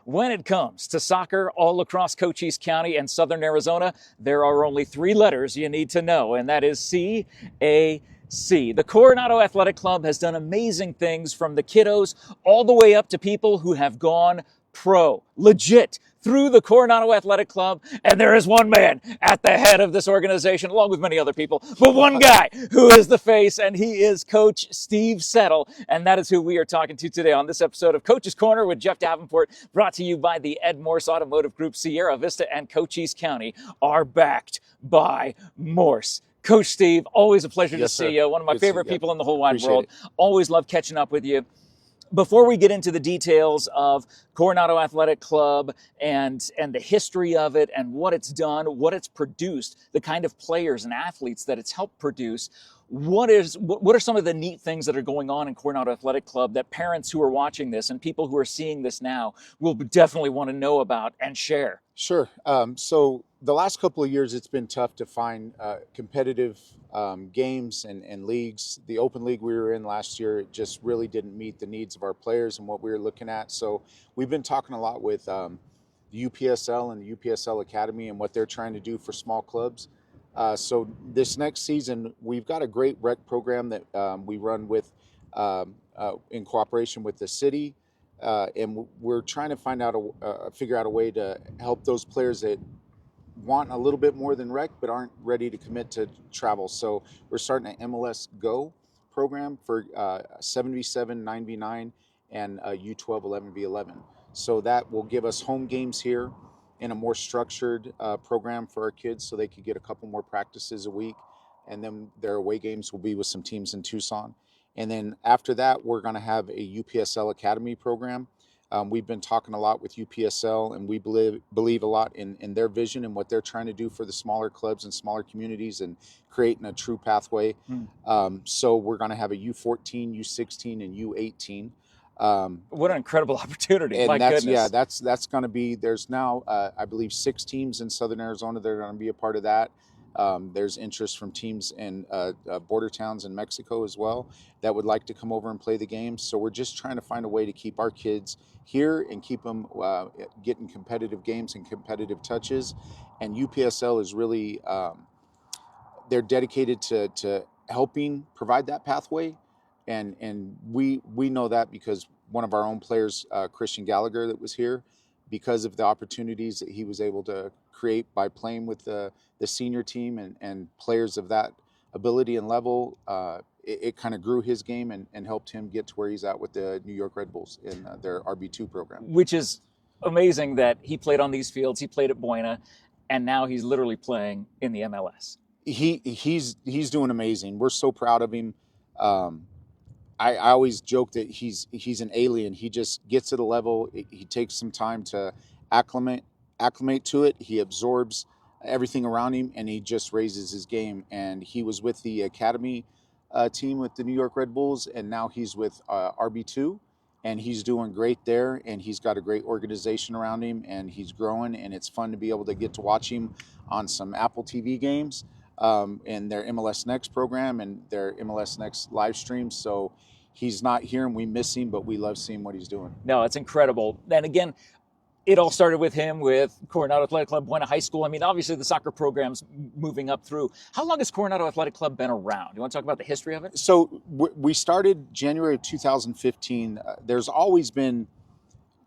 When it comes to soccer all across Cochise County and southern Arizona, there are only three letters you need to know, and that is C-A-C. The Coronado Athletic Club has done amazing things, from the kiddos all the way up to people who have gone pro, legit, through the Coronado Athletic Club. And there is one man at the head of this organization, along with many other people, but one guy who is the face, and he is Coach Steve Settle. And that is who we are talking to today on this episode of Coach's Corner with Jeff Davenport, brought to you by the Ed Morse Automotive Group. Sierra Vista and Cochise County are backed by Morse. Coach Steve, always a pleasure to see you. One of my favorite people in the whole wide world. Always love catching up with you. Before we get into the details of Coronado Athletic Club and the history of it and what it's done, what it's produced, the kind of players and athletes that it's helped produce, what are some of the neat things that are going on in Coronado Athletic Club that parents who are watching this and people who are seeing this now will definitely want to know about and share? Sure. So the last couple of years, it's been tough to find competitive games and leagues. The Open League we were in last year, it just really didn't meet the needs of our players and what we were looking at. So we've been talking a lot with the UPSL and the UPSL Academy and what they're trying to do for small clubs. So this next season, we've got a great rec program that we run with in cooperation with the city. And we're trying to figure out a way to help those players that want a little bit more than rec but aren't ready to commit to travel. So we're starting an MLS Go program for 7v7, 9v9, and U12, 11v11. So that will give us home games here in a more structured program for our kids, so they could get a couple more practices a week. And then their away games will be with some teams in Tucson. And then after that, we're going to have a UPSL Academy program. We've been talking a lot with UPSL, and we believe a lot in their vision and what they're trying to do for the smaller clubs and smaller communities and creating a true pathway. So we're going to have a U14, U16, and U18. What an incredible opportunity. And My goodness. Yeah, that's going to be, there's now, I believe, 6 teams in Southern Arizona that are going to be a part of that. There's interest from teams in border towns in Mexico as well that would like to come over and play the games. So we're just trying to find a way to keep our kids here and keep them getting competitive games and competitive touches. And UPSL is really, they're dedicated to helping provide that pathway. And we know that because one of our own players, Christian Gallagher, that was here, because of the opportunities that he was able to create by playing with the senior team and players of that ability and level, it kind of grew his game and helped him get to where he's at with the New York Red Bulls in their RB2 program. Which is amazing that he played on these fields, he played at Buena, and now he's literally playing in the MLS. He's doing amazing. We're so proud of him. I always joke that he's an alien. He just gets to the level. He takes some time to acclimate to it. He absorbs everything around him, and he just raises his game. And he was with the academy team with the New York Red Bulls, and now he's with RB2, and he's doing great there. And he's got a great organization around him, and he's growing. And it's fun to be able to get to watch him on some Apple TV games and their MLS Next program and their MLS Next live streams. So he's not here and we miss him, but we love seeing what he's doing. No, it's incredible. And again, it all started with him with Coronado Athletic Club, Buena High School. I mean, obviously the soccer program's moving up through. How long has Coronado Athletic Club been around? You want to talk about the history of it? So we started January of 2015. There's always been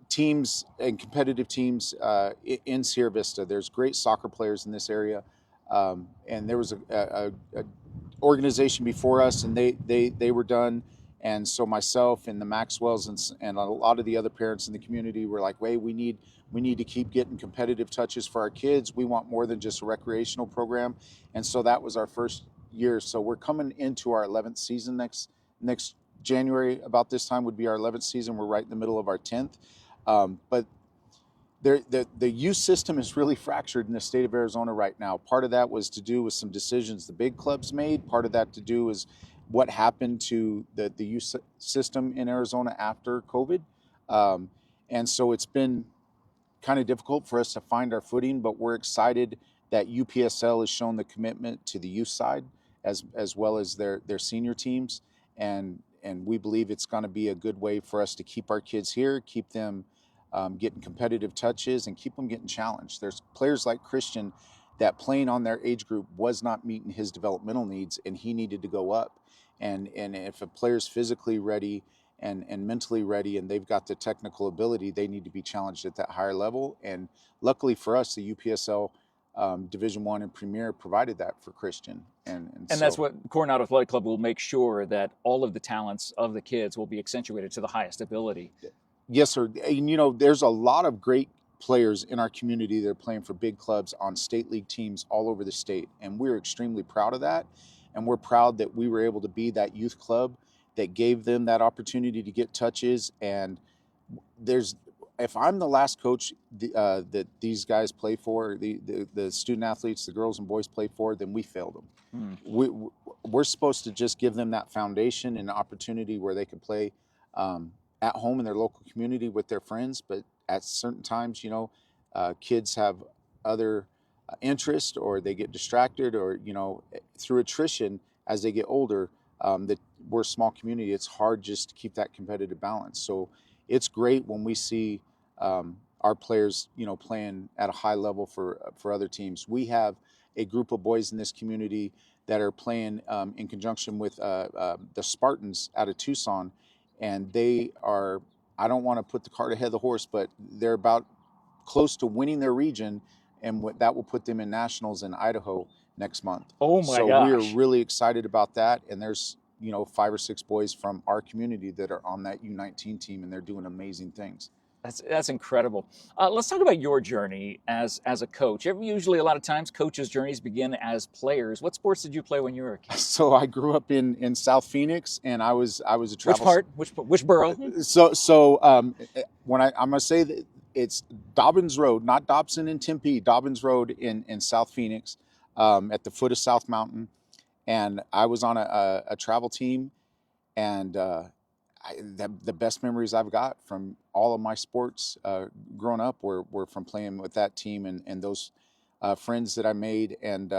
teams and competitive teams in Sierra Vista. There's great soccer players in this area. And there was a organization before us, and they were done. And so myself and the Maxwells and a lot of the other parents in the community were like, wait, we need to keep getting competitive touches for our kids. We want more than just a recreational program. And so that was our first year. So we're coming into our 11th season next January. About this time would be our 11th season. We're right in the middle of our 10th. But the youth system is really fractured in the state of Arizona right now. Part of that was to do with some decisions the big clubs made. Part of that to do is what happened to the youth system in Arizona after COVID. And so it's been kind of difficult for us to find our footing, but we're excited that UPSL has shown the commitment to the youth side as well as their senior teams. And we believe it's going to be a good way for us to keep our kids here, keep them getting competitive touches, and keep them getting challenged. There's players like Christian that playing on their age group was not meeting his developmental needs, and he needed to go up. And if a player's physically ready and mentally ready, and they've got the technical ability, they need to be challenged at that higher level. And luckily for us, the UPSL Division One and Premier provided that for Christian. And so, that's what Coronado Athletic Club will make sure, that all of the talents of the kids will be accentuated to the highest ability. Yes, sir. And, you know, there's a lot of great players in our community that are playing for big clubs on state league teams all over the state. And we're extremely proud of that. And we're proud that we were able to be that youth club that gave them that opportunity to get touches. And if I'm the last coach that these guys play for, the student athletes, the girls and boys play for, then we failed them. We're supposed to just give them that foundation and opportunity where they can play at home in their local community with their friends. But at certain times, you know, kids have other interest, or they get distracted, or, you know, through attrition as they get older, that we're a small community. It's hard just to keep that competitive balance. So it's great when we see our players, you know, playing at a high level for other teams. We have a group of boys in this community that are playing in conjunction with the Spartans out of Tucson, and they are, I don't want to put the cart ahead of the horse, but they're about close to winning their region, and that will put them in nationals in Idaho next month. Oh my so gosh. we are really excited about that. And there's, you know, 5 or 6 boys from our community that are on that U19 team, and they're doing amazing things. That's incredible. Let's talk about your journey as a coach. Usually, a lot of times, coaches' journeys begin as players. What sports did you play when you were a kid? So I grew up in South Phoenix, and I was a travel. Which part? Which borough? When I'm gonna say that it's Dobbins Road, not Dobson and Tempe. Dobbins Road in South Phoenix, at the foot of South Mountain, and I was on a travel team, and the best memories I've got from all of my sports growing up were from playing with that team and those friends that I made. And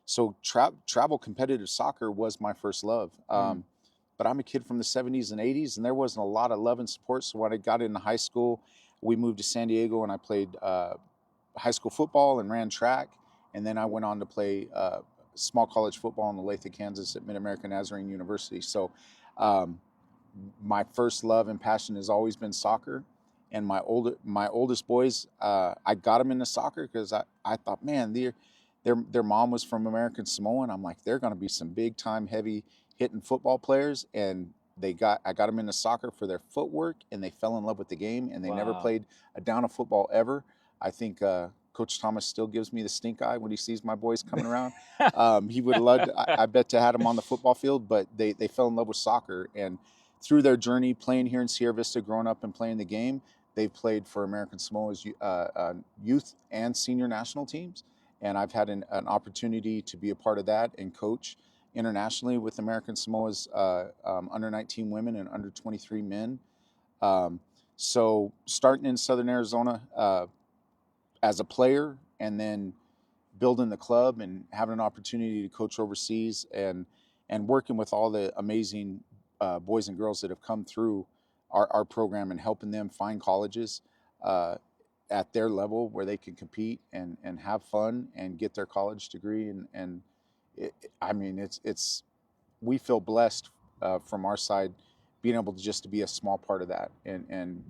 so travel competitive soccer was my first love. But I'm a kid from the 70s and 80s, and there wasn't a lot of love and support. So when I got into high school, we moved to San Diego, and I played high school football and ran track. And then I went on to play small college football in Olathe, Kansas at Mid-American Nazarene University. So my first love and passion has always been soccer. And my oldest boys, I got them into soccer because I thought, man, their mom was from American Samoa, and I'm like, they're going to be some big time heavy hitting football players. And I got them into soccer for their footwork, and they fell in love with the game, and they never played a down of football ever. I think Coach Thomas still gives me the stink eye when he sees my boys coming around. He would have loved, I bet, to have them on the football field, but they fell in love with soccer. And through their journey playing here in Sierra Vista, growing up and playing the game, they've played for American Samoa's youth and senior national teams. And I've had an opportunity to be a part of that and coach internationally with American Samoa's under 19 women and under 23 men. So starting in Southern Arizona as a player, and then building the club and having an opportunity to coach overseas, and working with all the amazing boys and girls that have come through our program, and helping them find colleges at their level where they can compete and have fun and get their college degree. And we feel blessed from our side being able to just to be a small part of that. And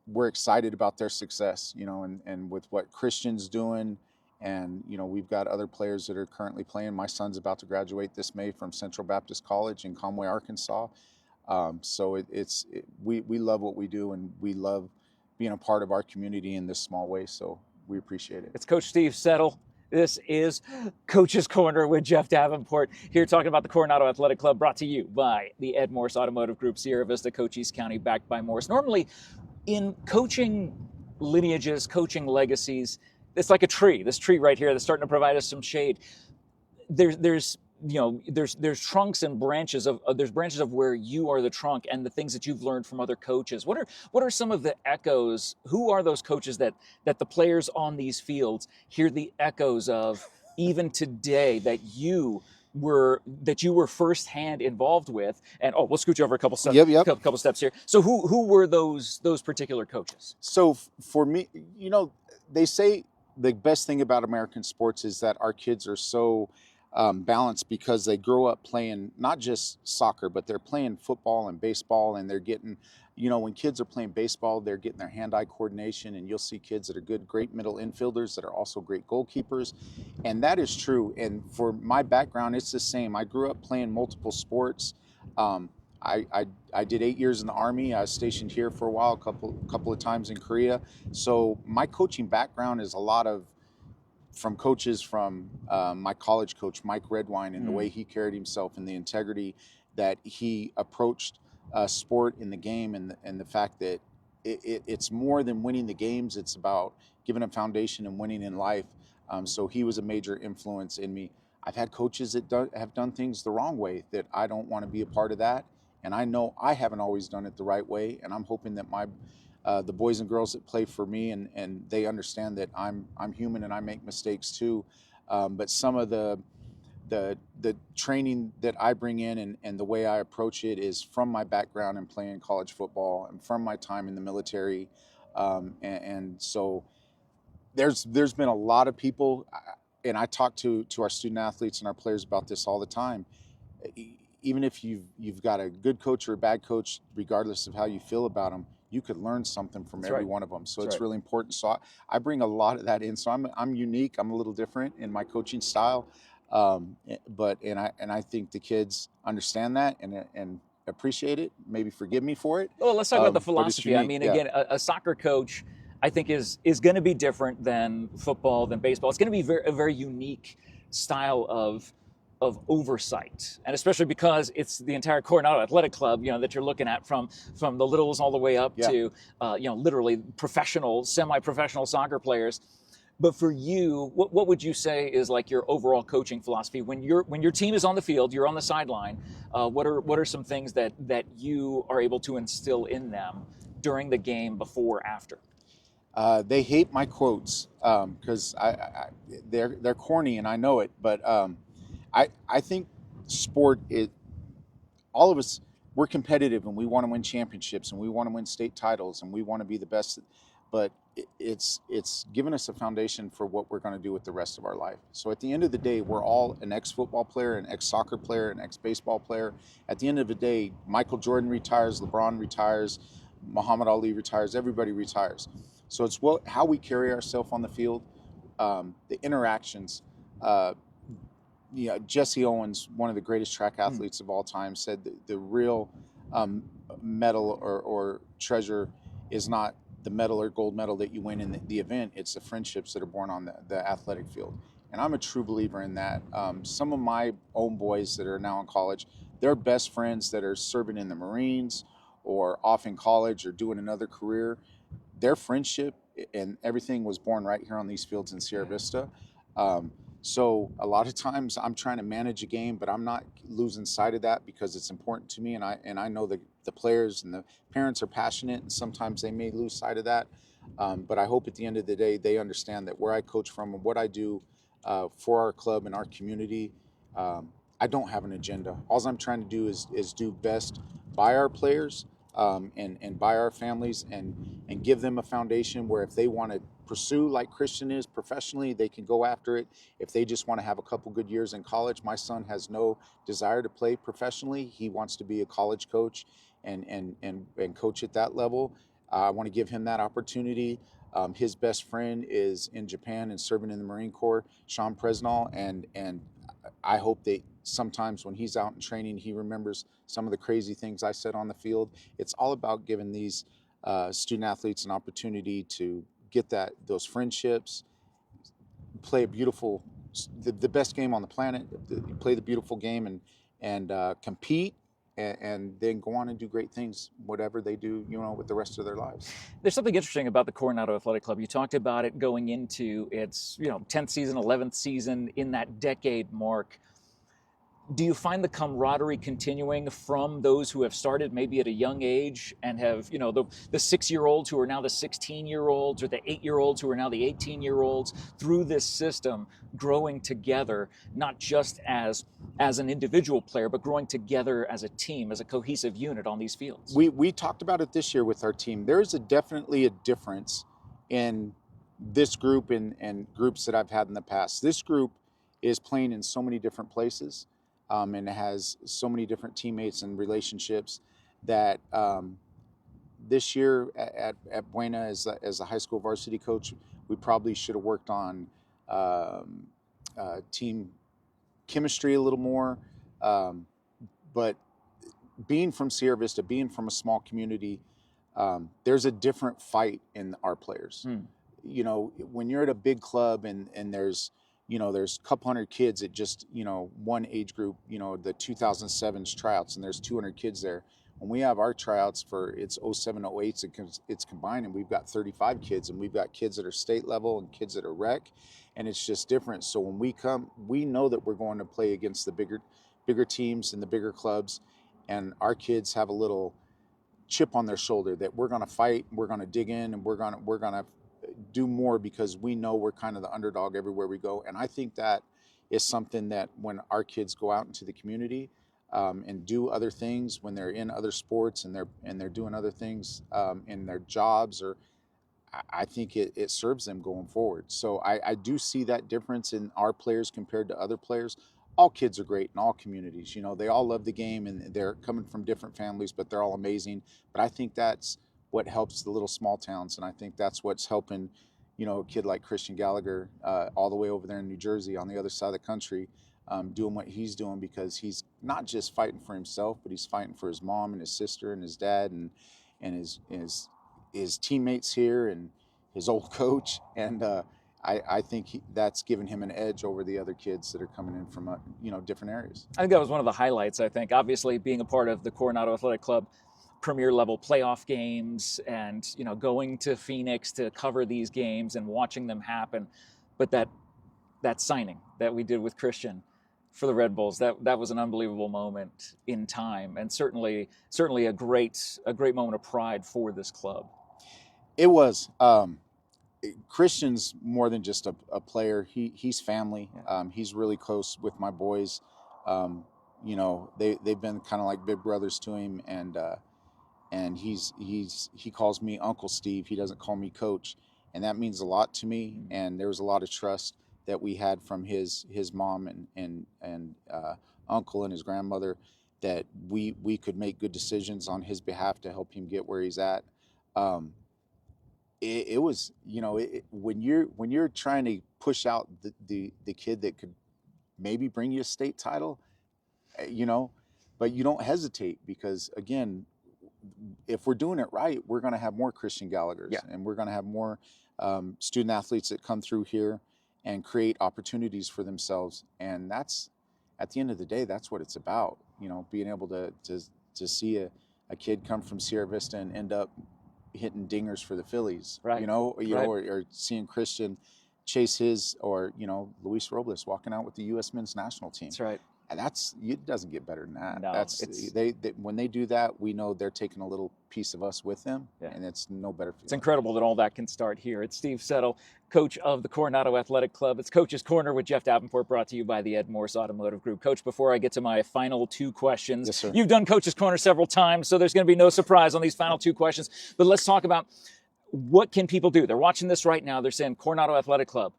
we're excited about their success, you know, and with what Christian's doing. And, you know, we've got other players that are currently playing. My son's about to graduate this May from Central Baptist College in Conway, Arkansas. So we love what we do, and we love being a part of our community in this small way. So we appreciate it. It's Coach Steve Settle. This is Coach's Corner with Jeff Davenport, here talking about the Coronado Athletic Club, brought to you by the Ed Morse Automotive Group, Sierra Vista, Cochise County, backed by Morse. Normally, in coaching lineages, coaching legacies, it's like a tree. This tree right here that's starting to provide us some shade. There's trunks and branches of there's branches of where you are the trunk, and the things that you've learned from other coaches. What are some of the echoes? Who are those coaches that the players on these fields hear the echoes of even today, that you you were firsthand involved with. And we'll scoot you over a couple steps, Yep. couple steps here. So who were those particular coaches? So for me, they say the best thing about American sports is that our kids are so balanced, because they grow up playing not just soccer, but they're playing football and baseball, and they're getting, when kids are playing baseball, they're getting their hand-eye coordination, and you'll see kids that are great middle infielders that are also great goalkeepers, and that is true. And for my background, it's the same. I grew up playing multiple sports. Um, I did 8 years in the Army. I was stationed here for a while, a couple of times in Korea. So my coaching background is a lot of from coaches from my college coach, Mike Redwine, and the way he carried himself and the integrity that he approached sport in the game, and the fact that it's more than winning the games. It's about giving a foundation and winning in life. So he was a major influence in me. I've had coaches that have done things the wrong way that I don't want to be a part of that. And I know I haven't always done it the right way. And I'm hoping that the boys and girls that play for me, and they understand that I'm human and I make mistakes too. But some of the training that I bring in, and the way I approach it is from my background in playing college football and from my time in the military. And so there's been a lot of people, and I talk to our student athletes and our players about this all the time. Even if you've got a good coach or a bad coach, regardless of how you feel about them, you could learn something from every one of them. So it's really important. So I bring a lot of that in. So I'm unique. I'm a little different in my coaching style, but I think the kids understand that and appreciate it. Maybe forgive me for it. Well, let's talk about the philosophy. I mean, again, a soccer coach, I think, is going to be different than football, than baseball. It's going to be a very unique style of oversight, and especially because it's the entire Coronado Athletic Club, that you're looking at from the littles all the way up to, literally professional, semi-professional soccer players. But for you, what would you say is like your overall coaching philosophy when your team is on the field, you're on the sideline? What are some things that you are able to instill in them during the game, before, after? They hate my quotes because they're corny, and I know it. But I think sport is, all of us, we're competitive, and we want to win championships, and we want to win state titles, and we want to be the best. But it's given us a foundation for what we're going to do with the rest of our life. So at the end of the day, we're all an ex-football player, an ex-soccer player, an ex-baseball player. At the end of the day, Michael Jordan retires, LeBron retires, Muhammad Ali retires, everybody retires. So it's how we carry ourselves on the field, the interactions. Jesse Owens, one of the greatest track athletes of all time, said that the real medal or treasure is not the medal or gold medal that you win in the event. It's the friendships that are born on the athletic field. And I'm a true believer in that. Some of my own boys that are now in college, they're best friends that are serving in the Marines or off in college or doing another career. Their friendship and everything was born right here on these fields in Sierra Vista. So a lot of times I'm trying to manage a game, but I'm not losing sight of that because it's important to me. And I know that the players and the parents are passionate, and sometimes they may lose sight of that. But I hope at the end of the day, they understand that where I coach from and what I do for our club and our community, I don't have an agenda. All I'm trying to do is do best by our players and by our families, and give them a foundation where if they want to pursue like Christian is professionally, they can go after it. If they just want to have a couple good years in college, my son has no desire to play professionally. He wants to be a college coach and coach at that level. I want to give him that opportunity. His best friend is in Japan and serving in the Marine Corps, Sean Presnall, and I hope that sometimes when he's out in training, he remembers some of the crazy things I said on the field. It's all about giving these student athletes an opportunity to get those friendships, play the best game on the planet, play the beautiful game, and compete, and then go on and do great things, whatever they do, with the rest of their lives. There's something interesting about the Coronado Athletic Club. You talked about it going into its 10th season, 11th season, in that decade mark. Do you find the camaraderie continuing from those who have started maybe at a young age and have, the 6-year-olds who are now the 16-year-olds, or the 8-year-olds who are now the 18-year-olds, through this system, growing together, not just as an individual player, but growing together as a team, as a cohesive unit on these fields? We talked about it this year with our team. There's definitely a difference in this group and groups that I've had in the past. This group is playing in so many different places, and has so many different teammates and relationships that this year at Buena, as a high school varsity coach, we probably should have worked on team chemistry a little more. But being from Sierra Vista, being from a small community, there's a different fight in our players. When you're at a big club and there's there's a couple hundred kids at just one age group, the 2007's tryouts, and there's 200 kids there. When we have our tryouts for it's 07, 08, it's combined, and we've got 35 kids, and we've got kids that are state level and kids that are rec, and it's just different. So when we come, we know that we're going to play against the bigger teams and the bigger clubs, and our kids have a little chip on their shoulder that we're going to fight, we're going to dig in, and we're going to do more because we know we're kind of the underdog everywhere we go. And I think that is something that when our kids go out into the community and do other things, when they're in other sports and they're doing other things in their jobs, or I think it serves them going forward. So I do see that difference in our players compared to other players. All kids are great in all communities. They all love the game, and they're coming from different families, but they're all amazing. But I think that's what helps the little small towns, and I think that's what's helping, a kid like Christian Gallagher all the way over there in New Jersey on the other side of the country, doing what he's doing, because he's not just fighting for himself, but he's fighting for his mom and his sister and his dad and his teammates here and his old coach. And I think that's given him an edge over the other kids that are coming in from different areas. I think that was one of the highlights. I think obviously being a part of the Coronado Athletic Club premier level playoff games, and going to Phoenix to cover these games and watching them happen, but that signing that we did with Christian for the Red Bulls, that was an unbelievable moment in time, and certainly a great moment of pride for this club. It was. Christian's more than just a player. He's family. Yeah. He's really close with my boys. They've been kind of like big brothers to him, and he calls me Uncle Steve. He doesn't call me Coach, and that means a lot to me. Mm-hmm. And there was a lot of trust that we had from his mom and uncle and his grandmother, that we could make good decisions on his behalf to help him get where he's at. It was, when you're trying to push out the kid that could maybe bring you a state title, but you don't hesitate, because again, if we're doing it right, we're going to have more Christian Gallaghers, yeah, and we're going to have more student athletes that come through here and create opportunities for themselves. And that's, at the end of the day, that's what it's about. Being able to see a kid come from Sierra Vista and end up hitting dingers for the Phillies, right. Right. Or seeing Christian chase his, or Luis Robles walking out with the U.S. men's national team. That's right. And it doesn't get better than that. No, they when they do that, we know they're taking a little piece of us with them, yeah. And it's no better feeling. It's incredible that all that can start here. It's Steve Settle, coach of the Coronado Athletic Club. It's Coach's Corner with Jeff Davenport, brought to you by the Ed Morse Automotive Group. Coach, before I get to my final two questions, yes, sir. You've done Coach's Corner several times, so there's going to be no surprise on these final two questions. But let's talk about, what can people do? They're watching this right now. They're saying Coronado Athletic Club,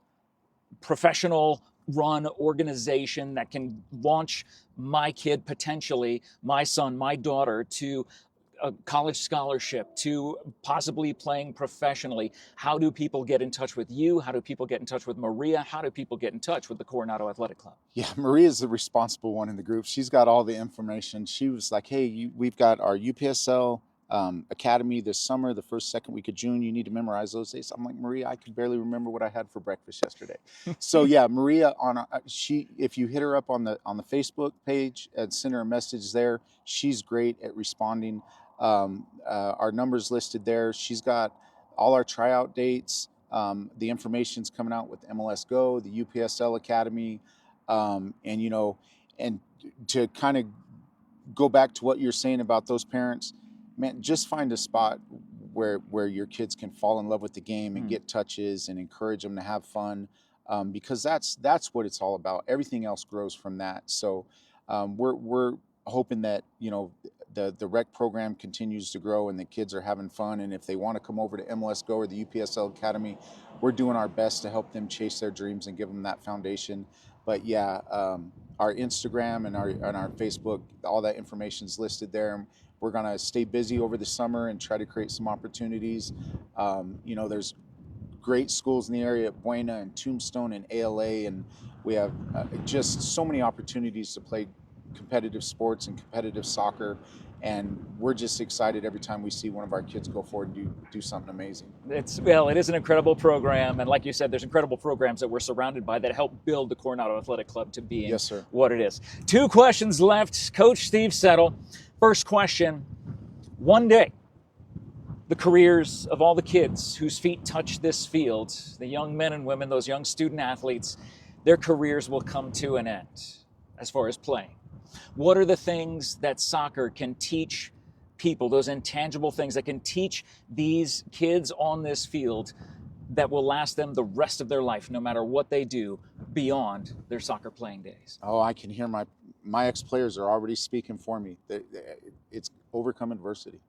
professional run organization that can launch my kid, potentially my son, my daughter, to a college scholarship, to possibly playing professionally. How do people get in touch with you? How do people get in touch with Maria? How do people get in touch with the Coronado Athletic Club? Yeah, Maria's the responsible one in the group. She's got all the information. She was like, hey, we've got our UPSL Academy this summer, the first, second week of June. You need to memorize those days. I'm like, Maria, I can barely remember what I had for breakfast yesterday. So yeah, Maria, if you hit her up on the Facebook page and send her a message there, she's great at responding. Our numbers listed there. She's got all our tryout dates. The information's coming out with MLS Go, the UPSL Academy, and to kind of go back to what you're saying about those parents, man, just find a spot where your kids can fall in love with the game and get touches and encourage them to have fun, because that's what it's all about. Everything else grows from that. So we're hoping that, you know, the rec program continues to grow and the kids are having fun. And if they want to come over to MLS Go or the UPSL Academy, we're doing our best to help them chase their dreams and give them that foundation. But yeah, our Instagram and our Facebook, all that information is listed there. We're going to stay busy over the summer and try to create some opportunities. You know, there's great schools in the area at Buena and Tombstone and ALA, and we have just so many opportunities to play competitive sports and competitive soccer. And we're just excited every time we see one of our kids go forward and do something amazing. It is an incredible program. And like you said, there's incredible programs that we're surrounded by that help build the Coronado Athletic Club to being Yes, sir. what it is. 2 questions left. Coach Steve Settle. First question, one day, the careers of all the kids whose feet touch this field, the young men and women, those young student athletes, their careers will come to an end as far as playing. What are the things that soccer can teach people, those intangible things that can teach these kids on this field that will last them the rest of their life, no matter what they do beyond their soccer playing days? Oh, I can hear my ex-players are already speaking for me. It's overcome adversity.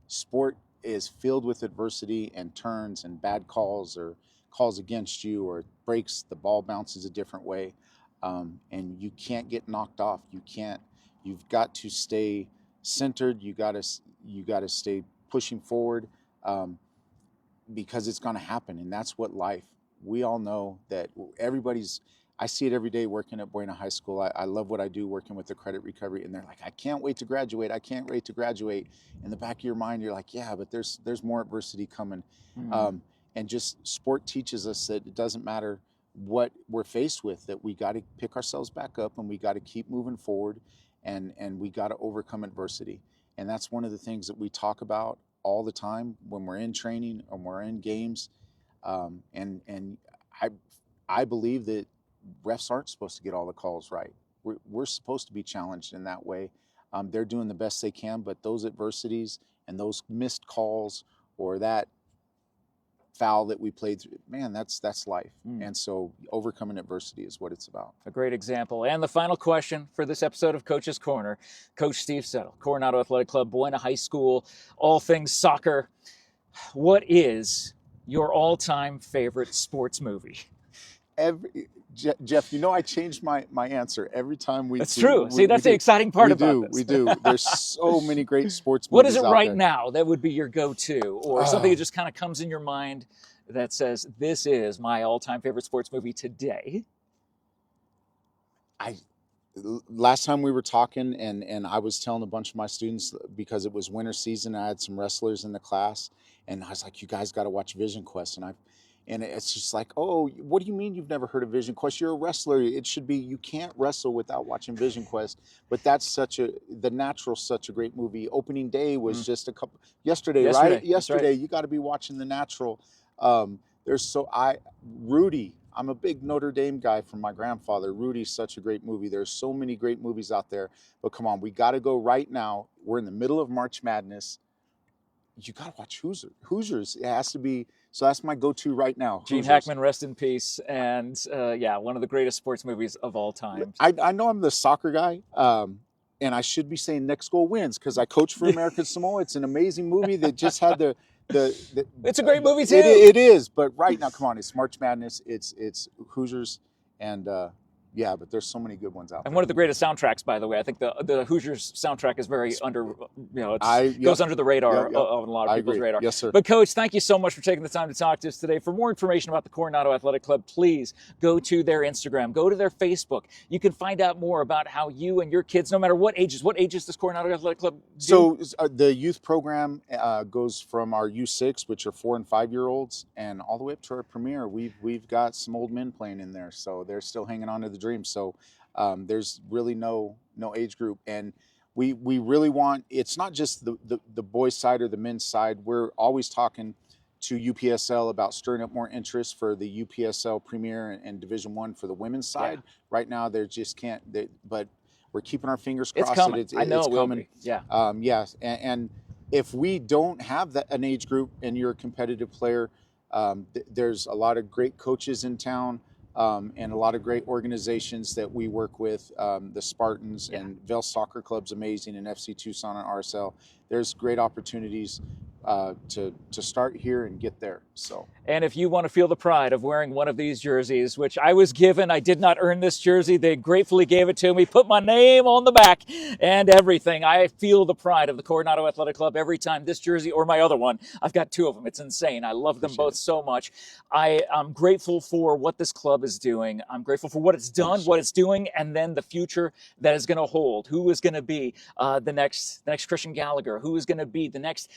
Sport is filled with adversity and turns and bad calls or calls against you or breaks, the ball bounces a different way. And you can't get knocked off. You've got to stay centered. You got to stay pushing forward, because it's going to happen. And that's what life, we all know that I see it every day working at Buena High School. I love what I do working with the credit recovery, and they're like, I can't wait to graduate. I can't wait to graduate. In the back of your mind, you're like, yeah, but there's more adversity coming. And just sport teaches us that it doesn't matter what we're faced with, that we got to pick ourselves back up and we got to keep moving forward, and we got to overcome adversity. And that's one of the things that we talk about all the time when we're in training and we're in games. And I believe that refs aren't supposed to get all the calls right. We're supposed to be challenged in that way. They're doing the best they can, but those adversities and those missed calls or that foul that we played through, man, that's life. And so overcoming adversity is what it's about. A great example. And the final question for this episode of Coach's Corner, Coach Steve Settle, Coronado Athletic Club, Buena High School, all things soccer. What is your all-time favorite sports movie? Jeff, you know, I changed my answer every time we. That's true. See, that's the exciting part about this. We do. There's so many great sports movies. What is it out right there. now that would be your go-to, or something that just kind of comes in your mind that says, this is my all-time favorite sports movie today? Last time we were talking, and I was telling a bunch of my students, because it was winter season, I had some wrestlers in the class, and I was like, you guys got to watch Vision Quest. And it's just like, oh, what do you mean you've never heard of Vision Quest? You're a wrestler. It should be, you can't wrestle without watching Vision Quest. But that's The Natural's such a great movie. Opening day was just yesterday, right? Yesterday, right. You got to be watching The Natural. Rudy, I'm a big Notre Dame guy from my grandfather. Rudy's such a great movie. There's so many great movies out there. But come on, we got to go right now. We're in the middle of March Madness. You got to watch Hoosiers. It has to be. So that's my go-to right now. Gene Hackman, rest in peace. And one of the greatest sports movies of all time. I know I'm the soccer guy, and I should be saying Next Goal Wins because I coach for American Samoa. It's an amazing movie that just had the it's a great movie too. It is, but right now, come on, it's March Madness. It's Hoosiers, and but there's so many good ones out there. And one of the greatest soundtracks, by the way. I think the Hoosiers soundtrack is very goes under the radar of a lot of people's radar. Yes, sir. But Coach, thank you so much for taking the time to talk to us today. For more information about the Coronado Athletic Club, please go to their Instagram, go to their Facebook. You can find out more about how you and your kids, no matter what ages does Coronado Athletic Club do? So the youth program goes from our U6, which are 4 and 5 year olds, and all the way up to our premier. We've got some old men playing in there, so they're still hanging on to the dream. So there's really no age group, and we really want, it's not just the boys side or the men's side. We're always talking to UPSL about stirring up more interest for the UPSL Premier and Division I for the women's side. Right now, they just can't. But we're keeping our fingers It's crossed. coming. I know It's it will coming. be. Yeah. Yes, and if we don't have an age group and you're a competitive player, there's a lot of great coaches in town. And a lot of great organizations that we work with, the Spartans and Vail Soccer Club's amazing, and FC Tucson and RSL. There's great opportunities to start here and get there. So. And if you want to feel the pride of wearing one of these jerseys, which I was given, I did not earn this jersey. They gratefully gave it to me, put my name on the back and everything. I feel the pride of the Coronado Athletic Club every time this jersey or my other one. I've got two of them. It's insane. I love them both so much. I'm grateful for what this club is doing. I'm grateful for what it's done, what it's doing, and then the future that is going to hold. Who is going to be the next Christian Gallagher? Who is going to be the next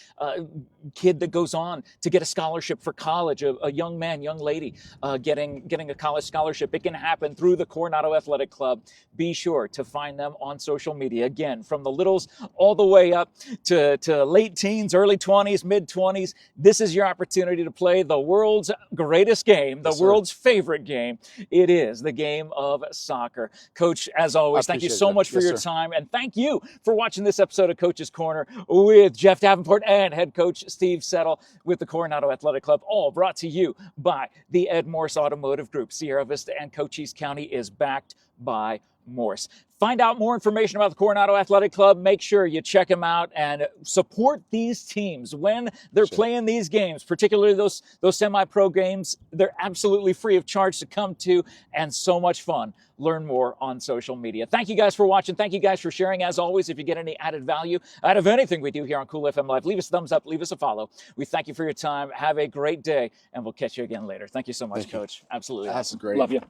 kid that goes on to get a scholarship for college? A young man, young lady getting a college scholarship. It can happen through the Coronado Athletic Club. Be sure to find them on social media. Again, from the littles all the way up to late teens, early 20s, mid 20s. This is your opportunity to play the world's greatest game, the world's favorite game. It is the game of soccer. Coach, as always, thank you so much for your time. And thank you for watching this episode of Coach's Corner with Jeff Davenport and head coach Steve Settle with the Coronado Athletic Club, all brought to you by the Ed Morse Automotive Group. Sierra Vista and Cochise County is backed by Morse. Find out more information about the Coronado Athletic Club. Make sure you check them out and support these teams when they're playing these games, particularly those semi-pro games. They're absolutely free of charge to come to and so much fun. Learn more on social media. Thank you guys for watching. Thank you guys for sharing. As always, if you get any added value out of anything we do here on Cool FM Live, leave us a thumbs up, leave us a follow. We thank you for your time. Have a great day, and we'll catch you again later. Thank you so much, Coach. Absolutely. That's great. Love you.